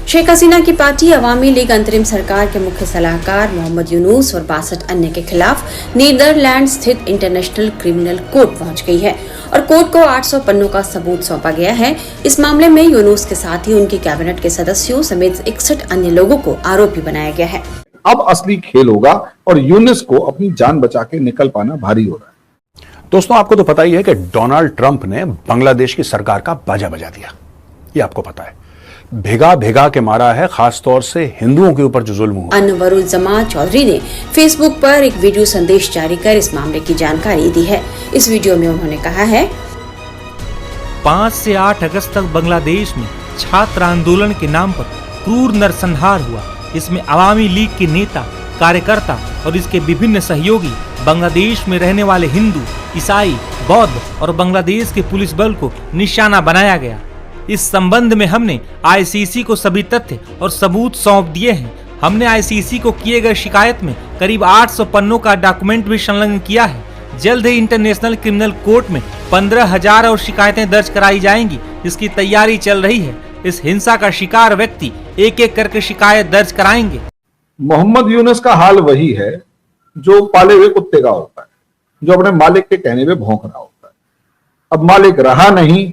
शेख हसीना की पार्टी अवामी लीग अंतरिम सरकार के मुख्य सलाहकार मोहम्मद यूनुस और 62 अन्य के खिलाफ नीदरलैंड स्थित इंटरनेशनल क्रिमिनल कोर्ट पहुंच गई है और कोर्ट को 800 पन्नों का सबूत सौंपा गया है। इस मामले में यूनुस के साथ ही उनकी कैबिनेट के सदस्यों समेत 61 अन्य लोगों को आरोपी बनाया गया है। अब असली खेल होगा और यूनुस को अपनी जान बचा के निकल पाना भारी हो रहा है। दोस्तों, आपको तो पता ही है कि डोनाल्ड ट्रंप ने बांग्लादेश की सरकार का बाजा बजा दिया। ये आपको पता है, भेगा भेगा के मारा है, खासतौर से हिंदुओं के ऊपर जो जुल्म हुआ। अनवरुज्जमा चौधरी ने फेसबुक पर एक वीडियो संदेश जारी कर इस मामले की जानकारी दी है। इस वीडियो में उन्होंने कहा है, 5 से 8 अगस्त तक बांग्लादेश में छात्र आंदोलन के नाम पर क्रूर नरसंहार हुआ। इसमें अवामी लीग के नेता, कार्यकर्ता और इसके विभिन्न सहयोगी, बांग्लादेश में रहने वाले हिंदू, ईसाई, बौद्ध और बांग्लादेश के पुलिस बल को निशाना बनाया गया। इस संबंध में हमने आईसीसी को सभी तथ्य और सबूत सौंप दिए हैं। हमने आईसीसी को किए गए शिकायत में करीब 800 पन्नों का डॉक्यूमेंट भी संलग्न किया है। जल्द ही इंटरनेशनल क्रिमिनल कोर्ट में 15,000 और शिकायतें दर्ज कराई जाएंगी, जिसकी तैयारी चल रही है। इस हिंसा का शिकार व्यक्ति एक एक करके शिकायत दर्ज कराएंगे। मोहम्मद यूनुस का हाल वही है जो पाले हुए कुत्ते का होता है, जो अपने मालिक के कहने पे भौंक रहा होता है। अब मालिक रहा नहीं,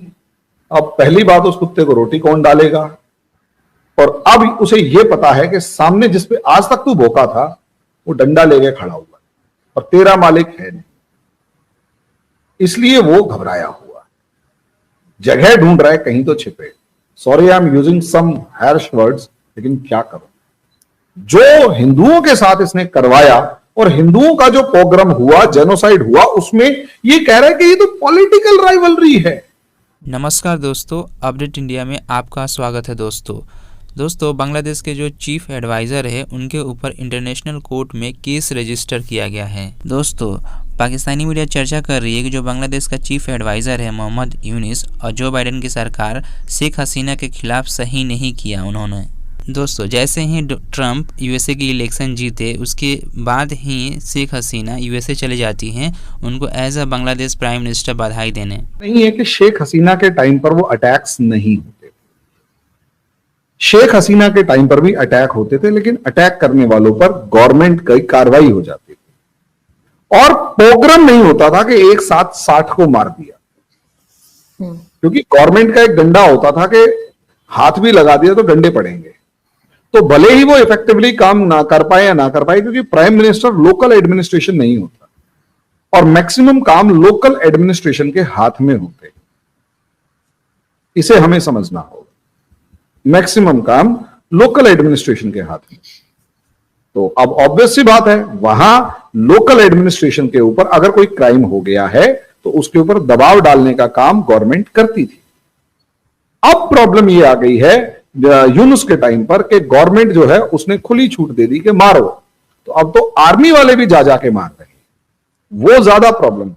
अब पहली बात उस कुत्ते को रोटी कौन डालेगा, और अब उसे यह पता है कि सामने जिस पे आज तक तू भौंका था वो डंडा लेके खड़ा हुआ है और तेरा मालिक है नहीं, इसलिए वो घबराया हुआ जगह ढूंढ रहा है कहीं तो छिपे। Sorry, I am using some harsh words, लेकिन क्या करूं। जो हिंदुओं के साथ इसने करवाया और हिंदुओं का जो पोग्राम हुआ, जेनोसाइड हुआ, उसमें ये कह रहा है कि ये तो पॉलिटिकल राइवलरी है। नमस्कार दोस्तों, अपडेट इंडिया में आपका स्वागत है। दोस्तों बांग्लादेश के जो चीफ एडवाइज़र है उनके ऊपर इंटरनेशनल कोर्ट में केस रजिस्टर किया गया है। दोस्तों, पाकिस्तानी मीडिया चर्चा कर रही है कि जो बांग्लादेश का चीफ एडवाइज़र है मोहम्मद यूनुस और जो बाइडेन की सरकार शेख हसीना के खिलाफ सही नहीं किया उन्होंने। दोस्तों, जैसे ही ट्रंप यूएसए की इलेक्शन जीते उसके बाद ही शेख हसीना यूएसए चले जाती हैं उनको as a Bangladesh prime minister बधाई देने। नहीं है कि शेख हसीना के टाइम पर वो अटैक्स नहीं होते, शेख हसीना के टाइम पर भी अटैक होते थे, लेकिन अटैक करने वालों पर गवर्नमेंट की कार्रवाई हो जाती थी और प्रोग्राम नहीं होता था कि एक साथ 60 को मार दिया, क्योंकि गवर्नमेंट का एक डंडा होता था कि हाथ भी लगा दिया तो डंडे पड़ेंगे। तो भले ही वो इफेक्टिवली काम ना कर पाए या ना कर पाए, क्योंकि प्राइम मिनिस्टर लोकल एडमिनिस्ट्रेशन नहीं होता और मैक्सिमम काम लोकल एडमिनिस्ट्रेशन के हाथ में होते, इसे हमें समझना होगा। मैक्सिमम काम लोकल एडमिनिस्ट्रेशन के हाथ में। तो अब ऑब्वियस सी बात है, वहां लोकल एडमिनिस्ट्रेशन के ऊपर अगर कोई क्राइम हो गया है तो उसके ऊपर दबाव डालने का काम गवर्नमेंट करती थी। अब प्रॉब्लम ये आ गई है यूनुस के टाइम पर कि गवर्नमेंट जो है उसने खुली छूट दे दी कि मारो, तो अब तो आर्मी वाले भी जा जाके मार रहे हैं। वो ज्यादा प्रॉब्लम होगी।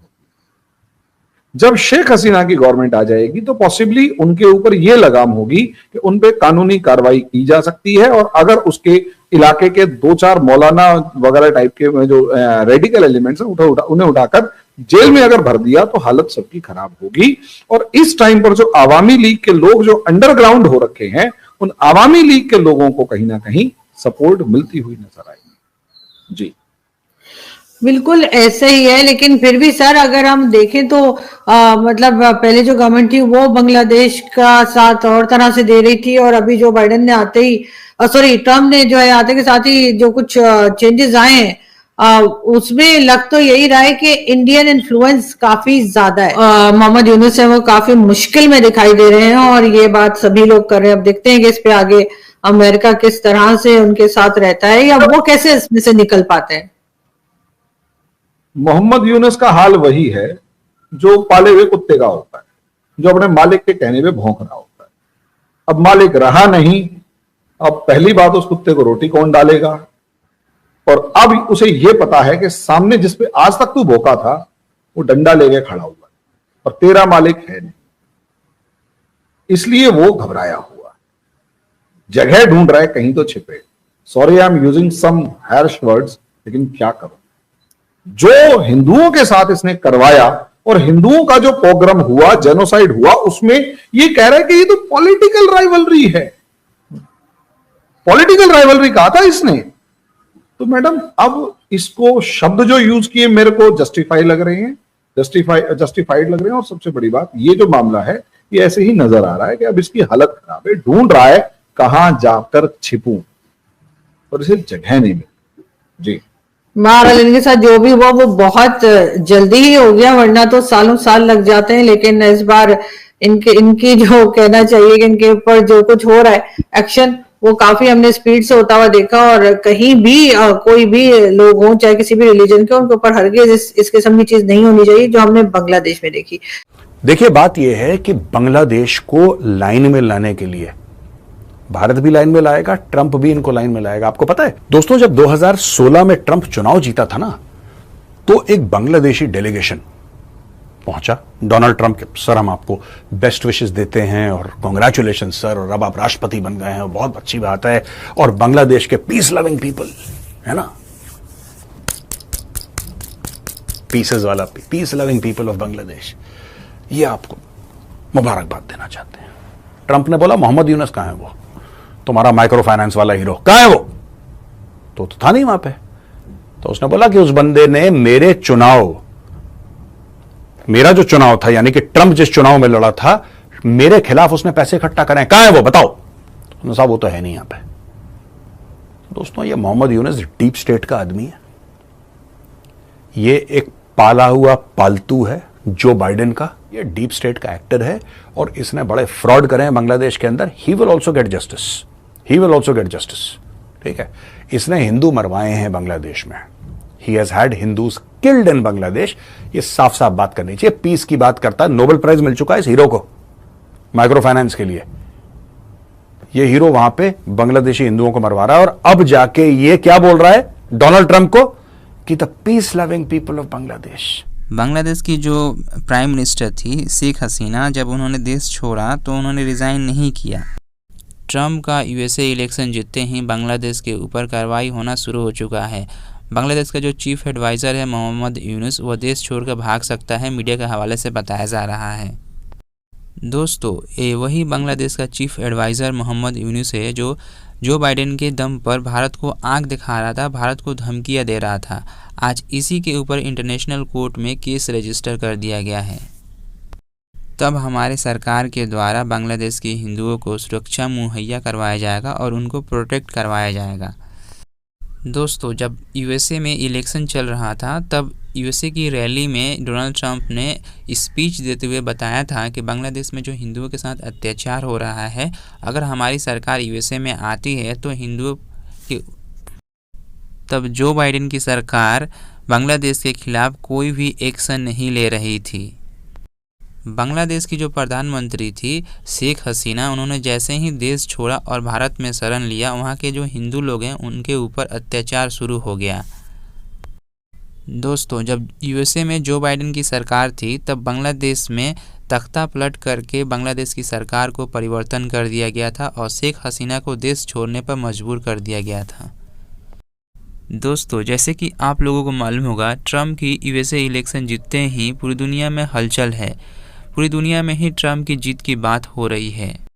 जब शेख हसीना की गवर्नमेंट आ जाएगी तो पॉसिबली उनके ऊपर यह लगाम होगी कि उन पे कानूनी कार्रवाई की जा सकती है, और अगर उसके इलाके के 2-4 मौलाना वगैरह टाइप के जो रेडिकल एलिमेंट्स हैं उन्हें उठाकर जेल में अगर भर दिया तो हालत सबकी खराब होगी। और इस टाइम पर जो आवामी लीग के लोग जो अंडरग्राउंड हो रखे हैं, उन आवामी लीग के लोगों को कहीं ना कहीं सपोर्ट मिलती हुई नजर आएगी। जी बिल्कुल ऐसे ही है, लेकिन फिर भी सर अगर हम देखें तो मतलब पहले जो गवर्नमेंट थी वो बांग्लादेश का साथ और तरह से दे रही थी, और अभी जो बाइडेन ने आते ही ट्रम्प ने जो है आते के साथ ही जो कुछ चेंजेस आए हैं उसमें लग तो यही रहा है कि इंडियन इन्फ्लुएंस काफी ज्यादा है। मोहम्मद यूनुस है वो काफी मुश्किल में दिखाई दे रहे हैं और ये बात सभी लोग कर रहे हैं। अब देखते हैं कि इस पे आगे अमेरिका किस तरह से उनके साथ रहता है या वो कैसे इसमें से निकल पाते हैं। मोहम्मद यूनुस का हाल वही है जो पाले हुए कुत्ते का होता है, जो अपने मालिक के कहने पे भौंक रहा होता है। अब मालिक रहा नहीं, अब पहली बात उस कुत्ते को रोटी कौन डालेगा, और अब उसे यह पता है कि सामने जिस पे आज तक तू भौंका था वो डंडा लेके खड़ा हुआ है और तेरा मालिक है नहीं, इसलिए वो घबराया हुआ जगह ढूंढ रहा है कहीं तो छिपे। Sorry, I am using some harsh words, लेकिन क्या करूं। जो हिंदुओं के साथ इसने करवाया और हिंदुओं का जो पोग्राम हुआ, जेनोसाइड हुआ, उसमें ये कह रहा है कि ये तो पॉलिटिकल राइवलरी है। पॉलिटिकल राइवलरी कहा था इसने। तो मैडम अब इसको शब्द जो यूज किए मेरे को जस्टिफाई लग रहे हैं, जस्टिफाइड लग रहे हैं। और सबसे बड़ी बात, ये जो मामला है ये ऐसे ही नजर आ रहा है कि अब इसकी हालत खराब है, ढूंढ रहा है कहां जाकर छिपूं, और इसे जगह नहीं मिली। जी महाराज, इनके साथ जो भी हुआ वो बहुत जल्दी ही हो गया, वरना तो सालों साल लग जाते हैं। लेकिन इस बार इनकी जो कहना चाहिए कि इनके ऊपर जो कुछ हो रहा है एक्शन, वो काफी हमने स्पीड से होता हुआ देखा। और कहीं भी कोई भी लोग हों, चाहे किसी भी रिलीजन के, उनके ऊपर हरगिज इस किस्म की चीज नहीं होनी चाहिए जो हमने बांग्लादेश में देखी। देखिए, बात यह है कि बांग्लादेश को लाइन में लाने के लिए भारत भी लाइन में लाएगा, ट्रंप भी इनको लाइन में लाएगा। आपको पता है दोस्तों, जब 2016 में ट्रंप चुनाव जीता था ना, तो एक बांग्लादेशी डेलीगेशन पहुंचा डोनाल्ड ट्रंप के, सर हम आपको बेस्ट विशेस देते हैं और कांग्रेचुलेशन सर, और अब आप राष्ट्रपति बन गए हैं, बहुत अच्छी बात है, और बांग्लादेश के पीस लविंग पीपल है ना, पीसेस वाला peace loving people of Bangladesh, ये आपको मुबारकबाद देना चाहते हैं। ट्रंप ने बोला मोहम्मद यूनुस कहां है, वो तुम्हारा माइक्रो फाइनेंस वाला हीरो कहां है, वो तो था नहीं वहां पे। तो उसने बोला कि उस बंदे ने मेरा जो चुनाव था, यानी कि ट्रंप जिस चुनाव में लड़ा था, मेरे खिलाफ उसने पैसे इकट्ठा करे, कहां है वो बताओ। तो साहब वो तो है नहीं यहां पे। दोस्तों, ये मोहम्मद यूनुस डीप स्टेट का आदमी है, ये एक पाला हुआ पालतू है जो बाइडेन का, ये डीप स्टेट का एक्टर है, और इसने बड़े फ्रॉड करे हैं बांग्लादेश के अंदर। He will also get justice, he will also get justice. ठीक है, इसने हिंदू मरवाए हैं बांग्लादेश में, he has had Hindus killed in Bangladesh. ये साफ साफ बात करनी चाहिए, पीस की बात करता है। नोबेल प्राइज मिल चुका है इस हीरो को माइक्रो फाइनेंस के लिए। ये हीरो वहां पे बांग्लादेशी हिंदुओं को मरवा रहा है, और अब जाके ये क्या बोल रहा है डोनाल्ड ट्रंप को कि the peace loving people of Bangladesh. Bangladesh की जो प्राइम मिनिस्टर थी शेख हसीना, जब उन्होंने देश छोड़ा तो उन्होंने रिज़ाइन नहीं किया। ट्रंप का यूएसए इलेक्शन जीतते ही बांग्लादेश के ऊपर कार्रवाई होना शुरू हो चुका है। बांग्लादेश का जो चीफ एडवाइज़र है मोहम्मद यूनुस, वह देश छोड़कर भाग सकता है, मीडिया के हवाले से बताया जा रहा है। दोस्तों, ये वही बांग्लादेश का चीफ एडवाइज़र मोहम्मद यूनुस है जो बाइडेन के दम पर भारत को आंख दिखा रहा था, भारत को धमकियां दे रहा था। आज इसी के ऊपर इंटरनेशनल कोर्ट में केस रजिस्टर कर दिया गया है। तब हमारे सरकार के द्वारा बांग्लादेश के हिंदुओं को सुरक्षा मुहैया करवाया जाएगा और उनको प्रोटेक्ट करवाया जाएगा। दोस्तों, जब यूएसए में इलेक्शन चल रहा था, तब यूएसए की रैली में डोनाल्ड ट्रंप ने स्पीच देते हुए बताया था कि बांग्लादेश में जो हिंदुओं के साथ अत्याचार हो रहा है, अगर हमारी सरकार यूएसए में आती है तो हिंदुओं के, तब जो बाइडेन की सरकार बांग्लादेश के खिलाफ कोई भी एक्शन नहीं ले रही थी। बांग्लादेश की जो प्रधानमंत्री थी शेख हसीना, उन्होंने जैसे ही देश छोड़ा और भारत में शरण लिया, वहाँ के जो हिंदू लोग हैं उनके ऊपर अत्याचार शुरू हो गया। दोस्तों, जब यूएसए में जो बाइडेन की सरकार थी, तब बांग्लादेश में तख्ता पलट करके बांग्लादेश की सरकार को परिवर्तन कर दिया गया था और शेख हसीना को देश छोड़ने पर मजबूर कर दिया गया था। दोस्तों, जैसे कि आप लोगों को मालूम होगा, ट्रंप की यूएसए इलेक्शन जीतते ही पूरी दुनिया में हलचल है, पूरी दुनिया में ही ट्रंप की जीत की बात हो रही है।